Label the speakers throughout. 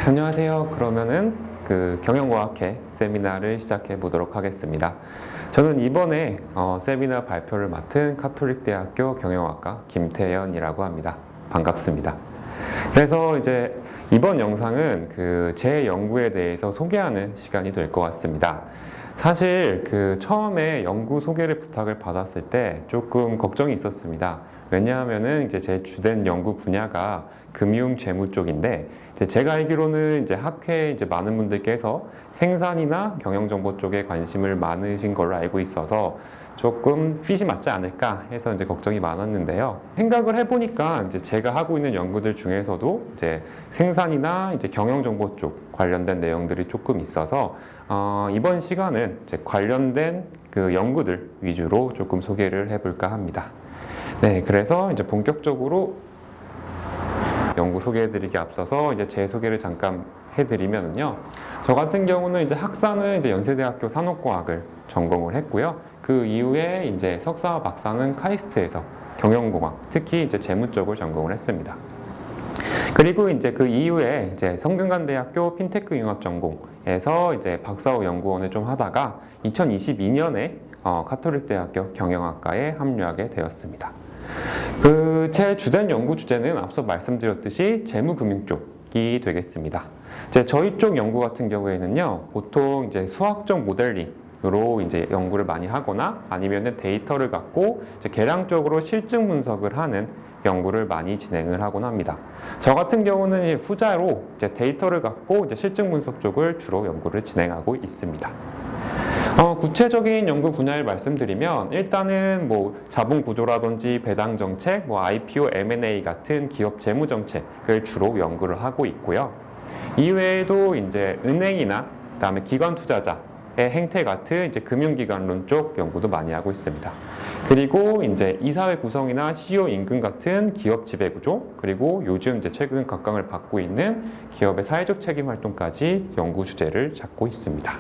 Speaker 1: 안녕하세요. 그러면은 경영과학회 세미나를 시작해 보도록 하겠습니다. 저는 이번에 세미나 발표를 맡은 가톨릭대학교 경영학과 김태현이라고 합니다. 반갑습니다. 그래서 이제 이번 영상은 제 연구에 대해서 소개하는 시간이 될 것 같습니다. 사실 처음에 연구 소개를 부탁을 받았을 때 조금 걱정이 있었습니다. 왜냐하면은 이제 제 주된 연구 분야가 금융 재무 쪽인데, 제가 알기로는 이제 학회에 이제 많은 분들께서 생산이나 경영 정보 쪽에 관심을 많으신 걸로 알고 있어서 조금 핏이 맞지 않을까 해서 이제 걱정이 많았는데요. 생각을 해보니까 이제 제가 하고 있는 연구들 중에서도 이제 생산이나 이제 경영 정보 쪽 관련된 내용들이 조금 있어서 이번 시간은 이제 관련된 연구들 위주로 조금 소개를 해볼까 합니다. 네, 그래서 이제 본격적으로 연구 소개해드리기 앞서서 이제 제 소개를 잠깐 해드리면요. 저 같은 경우는 이제 학사는 이제 연세대학교 산업공학을 전공을 했고요. 그 이후에 이제 석사와 박사는 카이스트에서 경영공학, 특히 이제 재무 쪽을 전공을 했습니다. 그리고 이제 그 이후에 이제 성균관대학교 핀테크 융합 전공에서 이제 박사후 연구원을 좀 하다가 2022년에 가톨릭대학교 경영학과에 합류하게 되었습니다. 제 주된 연구 주제는 앞서 말씀드렸듯이 재무금융 쪽이 되겠습니다. 저희 쪽 연구 같은 경우에는요, 보통 이제 수학적 모델링으로 이제 연구를 많이 하거나 아니면은 데이터를 갖고 이제 계량적으로 실증 분석을 하는 연구를 많이 진행을 하곤 합니다. 저 같은 경우는 후자로 이제 데이터를 갖고 이제 실증 분석 쪽을 주로 연구를 진행하고 있습니다. 구체적인 연구 분야를 말씀드리면 일단은 자본 구조라든지 배당 정책, IPO, M&A 같은 기업 재무 정책을 주로 연구를 하고 있고요. 이외에도 이제 은행이나 그다음에 기관 투자자의 행태 같은 이제 금융기관론 쪽 연구도 많이 하고 있습니다. 그리고 이제 이사회 구성이나 CEO 임금 같은 기업 지배 구조, 그리고 요즘 이제 최근 각광을 받고 있는 기업의 사회적 책임 활동까지 연구 주제를 잡고 있습니다.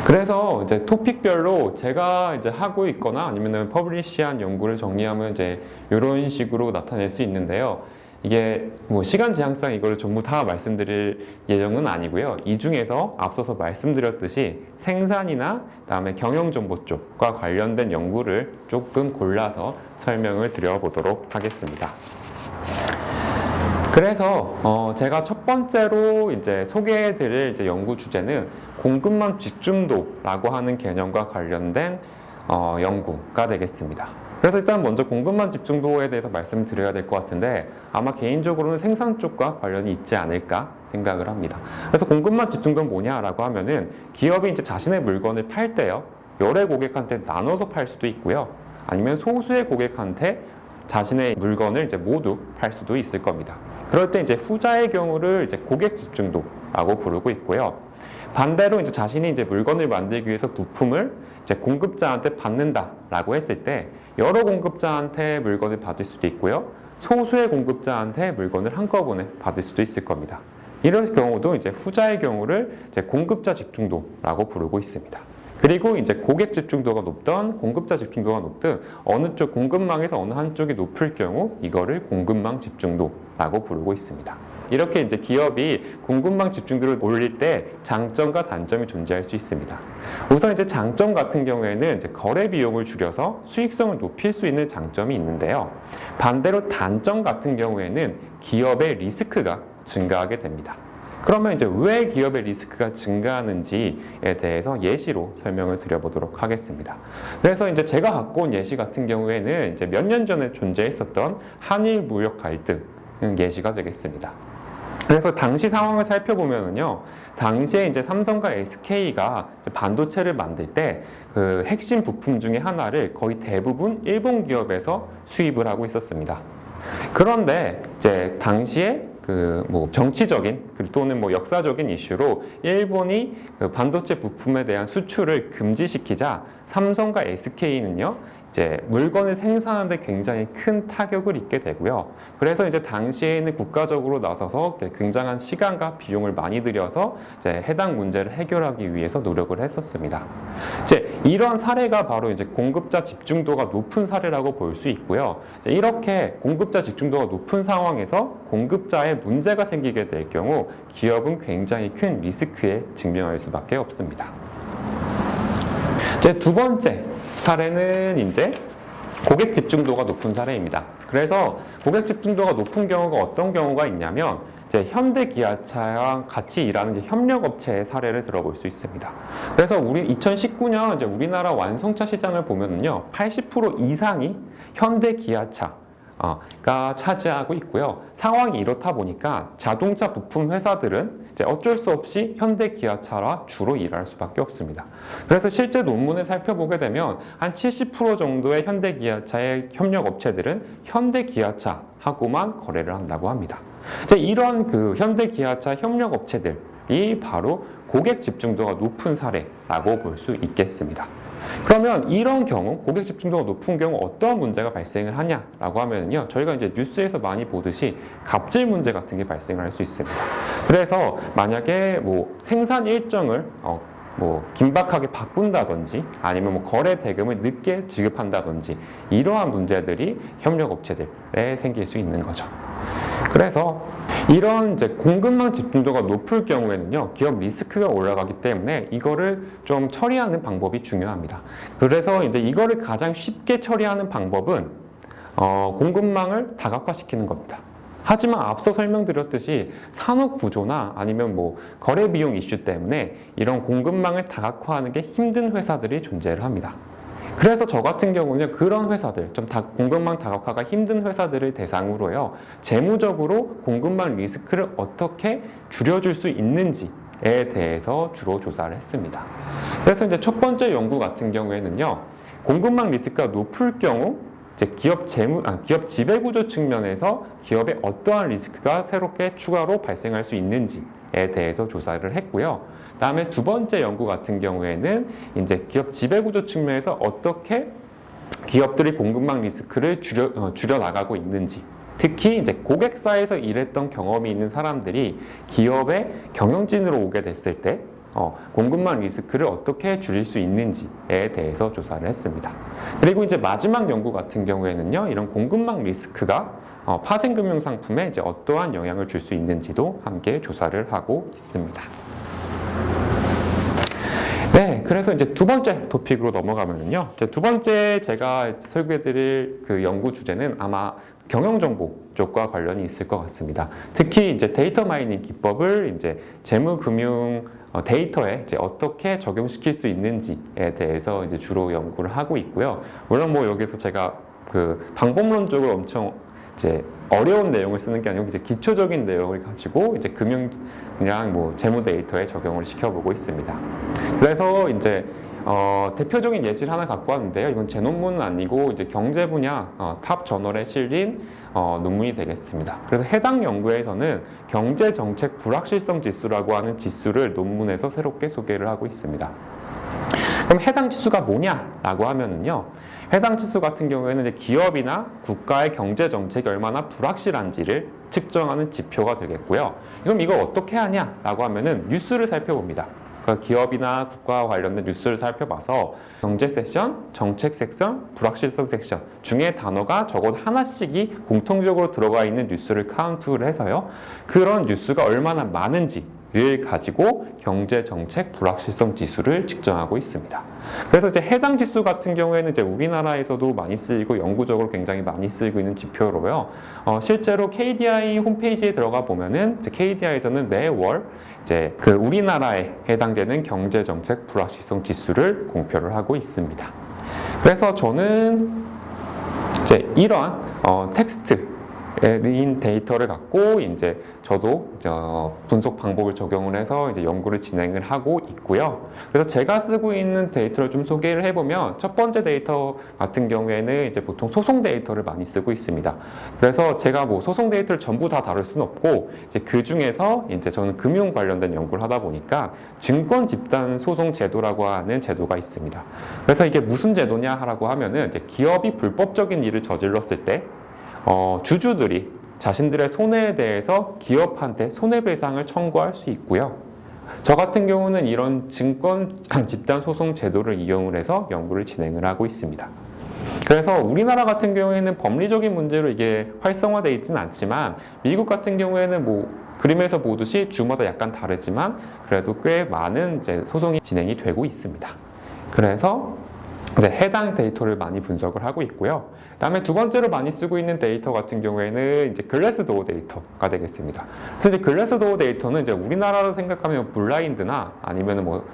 Speaker 1: 그래서 이제 토픽별로 제가 이제 하고 있거나 아니면은 퍼블리시한 연구를 정리하면 이제 이런 식으로 나타낼 수 있는데요. 이게 시간 제한상 이걸 전부 다 말씀드릴 예정은 아니고요. 이 중에서 앞서서 말씀드렸듯이 생산이나 그다음에 경영 정보 쪽과 관련된 연구를 조금 골라서 설명을 드려보도록 하겠습니다. 그래서 제가 첫 번째로 이제 소개해드릴 이제 연구 주제는 공급망 집중도라고 하는 개념과 관련된 연구가 되겠습니다. 그래서 일단 먼저 공급망 집중도에 대해서 말씀드려야 될 것 같은데 아마 개인적으로는 생산 쪽과 관련이 있지 않을까 생각을 합니다. 그래서 공급망 집중도는 뭐냐라고 하면은 기업이 이제 자신의 물건을 팔 때요, 여러 고객한테 나눠서 팔 수도 있고요, 아니면 소수의 고객한테 자신의 물건을 이제 모두 팔 수도 있을 겁니다. 그럴 때 이제 후자의 경우를 이제 고객 집중도라고 부르고 있고요. 반대로 이제 자신이 이제 물건을 만들기 위해서 부품을 이제 공급자한테 받는다라고 했을 때 여러 공급자한테 물건을 받을 수도 있고요, 소수의 공급자한테 물건을 한꺼번에 받을 수도 있을 겁니다. 이런 경우도 이제 후자의 경우를 이제 공급자 집중도라고 부르고 있습니다. 그리고 이제 고객 집중도가 높든 공급자 집중도가 높든 어느 쪽 공급망에서 어느 한쪽이 높을 경우 이거를 공급망 집중도라고 부르고 있습니다. 이렇게 이제 기업이 공급망 집중도를 올릴 때 장점과 단점이 존재할 수 있습니다. 우선 이제 장점 같은 경우에는 이제 거래 비용을 줄여서 수익성을 높일 수 있는 장점이 있는데요. 반대로 단점 같은 경우에는 기업의 리스크가 증가하게 됩니다. 그러면 이제 왜 기업의 리스크가 증가하는지에 대해서 예시로 설명을 드려보도록 하겠습니다. 그래서 이제 제가 갖고 온 예시 같은 경우에는 이제 몇 년 전에 존재했었던 한일 무역 갈등 예시가 되겠습니다. 그래서 당시 상황을 살펴보면요, 당시에 이제 삼성과 SK가 반도체를 만들 때 핵심 부품 중에 하나를 거의 대부분 일본 기업에서 수입을 하고 있었습니다. 그런데 이제 당시에 정치적인 또는 역사적인 이슈로 일본이 반도체 부품에 대한 수출을 금지시키자 삼성과 SK는요 이제 물건을 생산하는데 굉장히 큰 타격을 입게 되고요. 그래서 이제 당시에는 국가적으로 나서서 굉장한 시간과 비용을 많이 들여서 이제 해당 문제를 해결하기 위해서 노력을 했었습니다. 이제 이런 사례가 바로 이제 공급자 집중도가 높은 사례라고 볼 수 있고요. 이렇게 공급자 집중도가 높은 상황에서 공급자에 문제가 생기게 될 경우 기업은 굉장히 큰 리스크에 직면할 수밖에 없습니다. 이제 두 번째 사례는 이제 고객 집중도가 높은 사례입니다. 그래서 고객 집중도가 높은 경우가 어떤 경우가 있냐면 이제 현대기아차랑 같이 일하는 협력업체의 사례를 들어볼 수 있습니다. 그래서 우리 2019년 이제 우리나라 완성차 시장을 보면은요, 80% 이상이 현대기아차가 차지하고 있고요. 상황이 이렇다 보니까 자동차 부품 회사들은 이제 어쩔 수 없이 현대기아차와 주로 일할 수밖에 없습니다. 그래서 실제 논문을 살펴보게 되면 한 70% 정도의 현대기아차의 협력업체들은 현대기아차하고만 거래를 한다고 합니다. 이제 이런 그 현대기아차 협력업체들이 바로 고객 집중도가 높은 사례라고 볼 수 있겠습니다. 그러면 이런 경우, 고객 집중도가 높은 경우 어떠한 문제가 발생을 하냐라고 하면요, 저희가 이제 뉴스에서 많이 보듯이 갑질 문제 같은 게 발생을 할 수 있습니다. 그래서 만약에 뭐 생산 일정을 긴박하게 바꾼다든지 아니면 뭐 거래 대금을 늦게 지급한다든지 이러한 문제들이 협력업체들에 생길 수 있는 거죠. 그래서 이런 이제 공급망 집중도가 높을 경우에는요, 기업 리스크가 올라가기 때문에 이거를 좀 처리하는 방법이 중요합니다. 그래서 이제 이거를 가장 쉽게 처리하는 방법은 공급망을 다각화시키는 겁니다. 하지만 앞서 설명드렸듯이 산업 구조나 아니면 뭐 거래 비용 이슈 때문에 이런 공급망을 다각화하는 게 힘든 회사들이 존재를 합니다. 그래서 저 같은 경우는 그런 회사들, 공급망 다각화가 힘든 회사들을 대상으로요, 재무적으로 공급망 리스크를 어떻게 줄여줄 수 있는지에 대해서 주로 조사를 했습니다. 그래서 이제 첫 번째 연구 같은 경우에는요, 공급망 리스크가 높을 경우 이제 기업 지배구조 측면에서 기업에 어떠한 리스크가 새롭게 추가로 발생할 수 있는지에 대해서 조사를 했고요. 다음에 두 번째 연구 같은 경우에는 이제 기업 지배구조 측면에서 어떻게 기업들이 공급망 리스크를 줄여 나가고 있는지, 특히 이제 고객사에서 일했던 경험이 있는 사람들이 기업의 경영진으로 오게 됐을 때 공급망 리스크를 어떻게 줄일 수 있는지에 대해서 조사를 했습니다. 그리고 이제 마지막 연구 같은 경우에는요, 이런 공급망 리스크가 파생금융 상품에 이제 어떠한 영향을 줄 수 있는지도 함께 조사를 하고 있습니다. 네, 그래서 이제 두 번째 토픽으로 넘어가면요, 두 번째 제가 설계해드릴 그 연구 주제는 아마 경영정보 쪽과 관련이 있을 것 같습니다. 특히 이제 데이터 마이닝 기법을 이제 재무금융 데이터에 이제 어떻게 적용시킬 수 있는지에 대해서 이제 주로 연구를 하고 있고요. 물론 뭐 여기서 제가 그 방법론적으로 엄청 이제 어려운 내용을 쓰는 게 아니고 이제 기초적인 내용을 가지고 이제 금융이랑 뭐 재무 데이터에 적용을 시켜보고 있습니다. 그래서 이제 대표적인 예시를 하나 갖고 왔는데요. 이건 제 논문은 아니고 이제 경제 분야 탑 저널에 실린 논문이 되겠습니다. 그래서 해당 연구에서는 경제 정책 불확실성 지수라고 하는 지수를 논문에서 새롭게 소개를 하고 있습니다. 그럼 해당 지수가 뭐냐라고 하면은요, 해당 지수 같은 경우에는 이제 기업이나 국가의 경제 정책이 얼마나 불확실한지를 측정하는 지표가 되겠고요. 그럼 이걸 어떻게 하냐라고 하면은 뉴스를 살펴봅니다. 기업이나 국가와 관련된 뉴스를 살펴봐서 경제 섹션, 정책 섹션, 불확실성 섹션 중에 단어가 적어도 하나씩이 공통적으로 들어가 있는 뉴스를 카운트를 해서요, 그런 뉴스가 얼마나 많은지를 가지고 경제 정책 불확실성 지수를 측정하고 있습니다. 그래서 이제 해당 지수 같은 경우에는 이제 우리나라에서도 많이 쓰이고 영구적으로 굉장히 많이 쓰이고 있는 지표로요. 실제로 KDI 홈페이지에 들어가 보면은 이제 KDI에서는 매월 이제 그 우리나라에 해당되는 경제 정책 불확실성 지수를 공표를 하고 있습니다. 그래서 저는 이제 이러한 텍스트 인 데이터를 갖고 이제 저도 분석 방법을 적용을 해서 이제 연구를 진행을 하고 있고요. 그래서 제가 쓰고 있는 데이터를 좀 소개를 해보면 첫 번째 데이터 같은 경우에는 이제 보통 소송 데이터를 많이 쓰고 있습니다. 그래서 제가 뭐 소송 데이터를 전부 다 다룰 수는 없고 이제 그 중에서 이제 저는 금융 관련된 연구를 하다 보니까 증권 집단 소송 제도라고 하는 제도가 있습니다. 그래서 이게 무슨 제도냐라고 하면은 이제 기업이 불법적인 일을 저질렀을 때 주주들이 자신들의 손해에 대해서 기업한테 손해배상을 청구할 수 있고요. 저 같은 경우는 이런 증권 집단 소송 제도를 이용을 해서 연구를 진행을 하고 있습니다. 그래서 우리나라 같은 경우에는 법리적인 문제로 이게 활성화되어 있지는 않지만 미국 같은 경우에는 뭐 그림에서 보듯이 주마다 약간 다르지만 그래도 꽤 많은 이제 소송이 진행이 되고 있습니다. 그래서 이제 해당 데이터를 많이 분석을 하고 있고요. 그다음에 두 번째로 많이 쓰고 있는 데이터 같은 경우에는 이제 글래스도어 데이터가 되겠습니다. 그래서 이제 글래스도어 데이터는 이제 우리나라로 생각하면 블라인드나 아니면 뭐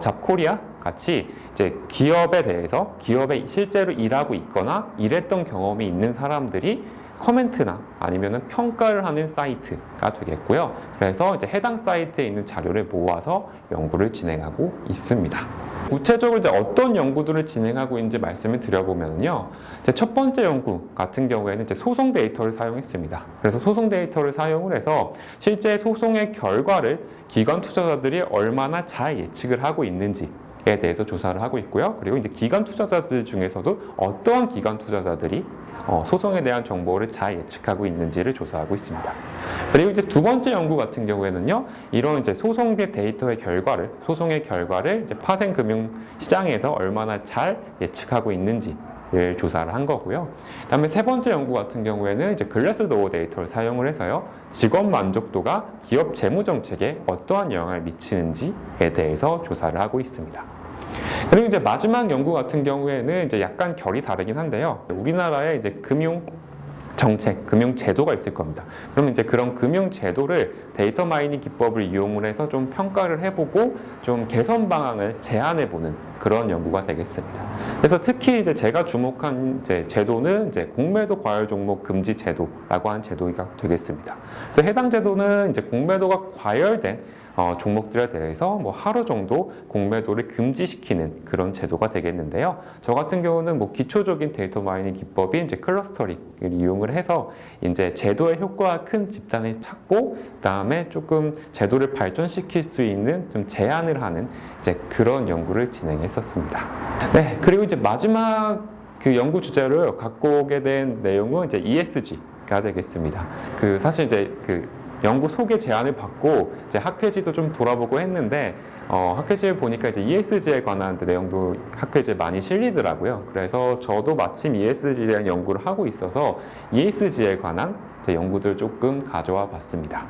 Speaker 1: 잡코리아 같이 이제 기업에 대해서 기업에 실제로 일하고 있거나 일했던 경험이 있는 사람들이 커멘트나 아니면은 평가를 하는 사이트가 되겠고요. 그래서 이제 해당 사이트에 있는 자료를 모아서 연구를 진행하고 있습니다. 구체적으로 이제 어떤 연구들을 진행하고 있는지 말씀을 드려보면요. 첫 번째 연구 같은 경우에는 이제 소송 데이터를 사용했습니다. 그래서 소송 데이터를 사용을 해서 실제 소송의 결과를 기관 투자자들이 얼마나 잘 예측을 하고 있는지에 대해서 조사를 하고 있고요. 그리고 이제 기관 투자자들 중에서도 어떠한 기관 투자자들이 소송에 대한 정보를 잘 예측하고 있는지를 조사하고 있습니다. 그리고 이제 두 번째 연구 같은 경우에는요, 이런 이제 소송의 데이터의 결과를, 소송의 결과를 이제 파생 금융 시장에서 얼마나 잘 예측하고 있는지를 조사를 한 거고요. 그다음에 세 번째 연구 같은 경우에는 이제 글래스도어 데이터를 사용을 해서요, 직원 만족도가 기업 재무 정책에 어떠한 영향을 미치는지에 대해서 조사를 하고 있습니다. 그리고 이제 마지막 연구 같은 경우에는 이제 약간 결이 다르긴 한데요. 우리나라에 이제 금융 정책, 금융 제도가 있을 겁니다. 그러면 이제 그런 금융 제도를 데이터 마이닝 기법을 이용을 해서 좀 평가를 해보고 좀 개선 방안을 제안해보는 그런 연구가 되겠습니다. 그래서 특히 이제 제가 주목한 이제 제도는 이제 공매도 과열 종목 금지 제도라고 하는 제도가 되겠습니다. 그래서 해당 제도는 이제 공매도가 과열된 종목들에 대해서 뭐 하루 정도 공매도를 금지시키는 그런 제도가 되겠는데요. 저 같은 경우는 뭐 기초적인 데이터 마이닝 기법인 이제 클러스터링을 이용을 해서 이제 제도의 효과가 큰 집단을 찾고 그다음에 조금 제도를 발전시킬 수 있는 좀 제안을 하는 이제 그런 연구를 진행했었습니다. 네, 그리고 이제 마지막 그 연구 주제를 갖고 오게 된 내용은 이제 ESG가 되겠습니다. 사실 이제 연구 소개 제안을 받고 이제 학회지도 좀 돌아보고 했는데 학회지를 보니까 이제 ESG에 관한 내용도 학회지에 많이 실리더라고요. 그래서 저도 마침 ESG에 대한 연구를 하고 있어서 ESG에 관한 제 연구들 조금 가져와 봤습니다.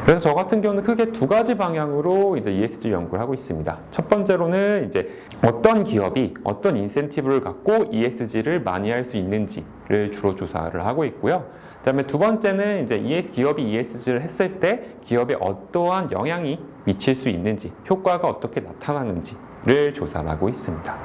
Speaker 1: 그래서 저 같은 경우는 크게 두 가지 방향으로 이제 ESG 연구를 하고 있습니다. 첫 번째로는 이제 어떤 기업이 어떤 인센티브를 갖고 ESG를 많이 할 수 있는지를 주로 조사를 하고 있고요. 그다음에 두 번째는 이제 기업이 ESG를 했을 때 기업에 어떠한 영향이 미칠 수 있는지, 효과가 어떻게 나타나는지를 조사를 하고 있습니다.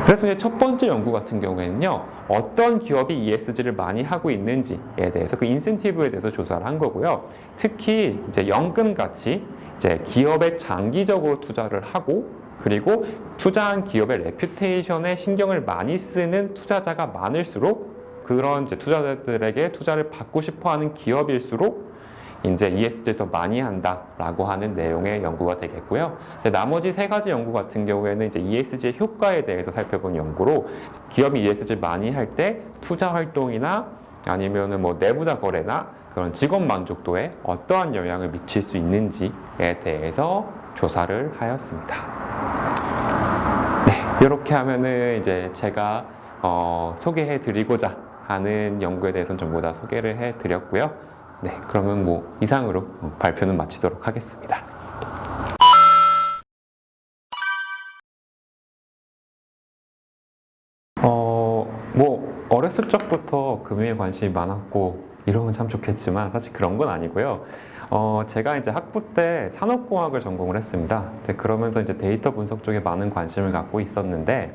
Speaker 1: 그래서 이제 첫 번째 연구 같은 경우에는요, 어떤 기업이 ESG를 많이 하고 있는지에 대해서 그 인센티브에 대해서 조사를 한 거고요. 특히 이제 연금같이 이제 기업에 장기적으로 투자를 하고 그리고 투자한 기업의 레퓨테이션에 신경을 많이 쓰는 투자자가 많을수록 그런 이제 투자자들에게 투자를 받고 싶어하는 기업일수록 이제 ESG를 더 많이 한다라고 하는 내용의 연구가 되겠고요. 나머지 세 가지 연구 같은 경우에는 이제 ESG의 효과에 대해서 살펴본 연구로 기업이 ESG를 많이 할 때 투자 활동이나 아니면은 뭐 내부자 거래나 그런 직원 만족도에 어떠한 영향을 미칠 수 있는지에 대해서 조사를 하였습니다. 네, 이렇게 하면은 이제 제가 소개해-드리고자 하는 연구에 대해서는 전부 다 소개를 해드렸고요. 네, 그러면 뭐 이상으로 발표는 마치도록 하겠습니다. 뭐 어렸을 적부터 금융에 관심이 많았고 이러면 참 좋겠지만 사실 그런 건 아니고요. 제가 이제 학부 때 산업공학을 전공을 했습니다. 이제 그러면서 이제 데이터 분석 쪽에 많은 관심을 갖고 있었는데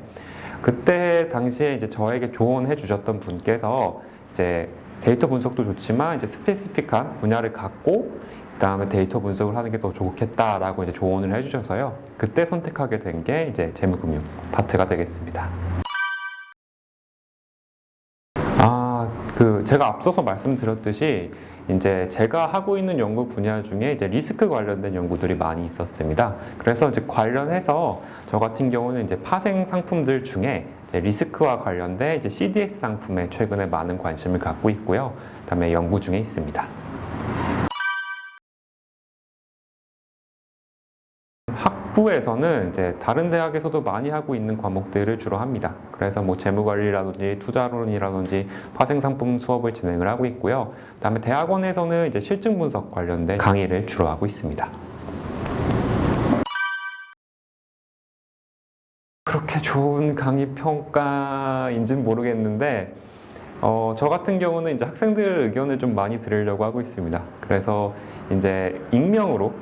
Speaker 1: 그때 당시에 이제 저에게 조언해 주셨던 분께서 이제 데이터 분석도 좋지만 이제 스페시픽한 분야를 갖고 그다음에 데이터 분석을 하는 게 더 좋겠다라고 이제 조언을 해주셔서요. 그때 선택하게 된 게 이제 재무금융 파트가 되겠습니다. 제가 앞서서 말씀드렸듯이 이제 제가 하고 있는 연구 분야 중에 이제 리스크 관련된 연구들이 많이 있었습니다. 그래서 이제 관련해서 저 같은 경우는 이제 파생 상품들 중에 이제 리스크와 관련된 이제 CDS 상품에 최근에 많은 관심을 갖고 있고요. 그다음에 연구 중에 있습니다. 학부에서는 이제 다른 대학에서도 많이 하고 있는 과목들을 주로 합니다. 그래서 뭐 재무관리라든지 투자론이라든지 파생상품 수업을 진행을 하고 있고요. 그다음에 대학원에서는 이제 실증 분석 관련된 강의를 주로 하고 있습니다. 그렇게 좋은 강의 평가인지는 모르겠는데 저 같은 경우는 이제 학생들 의견을 좀 많이 들으려고 하고 있습니다. 그래서 이제 익명으로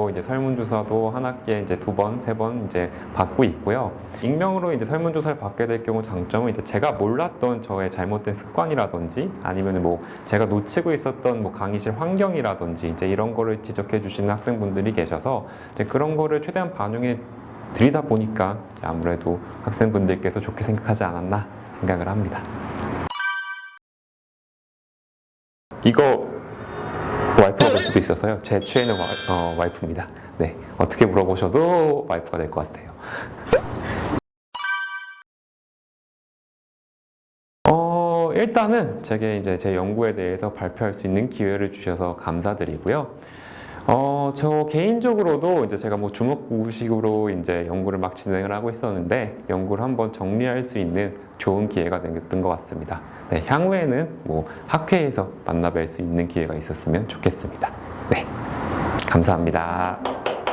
Speaker 1: 이제 설문조사도 한 학기에 이제 2번, 3번 이제 받고 있고요. 익명으로 이제 설문조사를 받게 될 경우 장점은 이제 제가 몰랐던 저의 잘못된 습관이라든지 아니면 뭐 제가 놓치고 있었던 뭐 강의실 환경이라든지 이제 이런 거를 지적해 주시는 학생분들이 계셔서 이제 그런 거를 최대한 반영해 드리다 보니까 아무래도 학생분들께서 좋게 생각하지 않았나 생각을 합니다. 이거 와이프가 볼 수도 있어서요. 제 최애는 와이프입니다. 네, 어떻게 물어보셔도 와이프가 될 것 같아요. 일단은 제게 이제 제 연구에 대해서 발표할 수 있는 기회를 주셔서 감사드리고요. 저 개인적으로도 이제 제가 뭐 주먹구식으로 이제 연구를 막 진행을 하고 있었는데 연구를 한번 정리할 수 있는 좋은 기회가 됐던 것 같습니다. 네, 향후에는 뭐 학회에서 만나 뵐 수 있는 기회가 있었으면 좋겠습니다. 네, 감사합니다.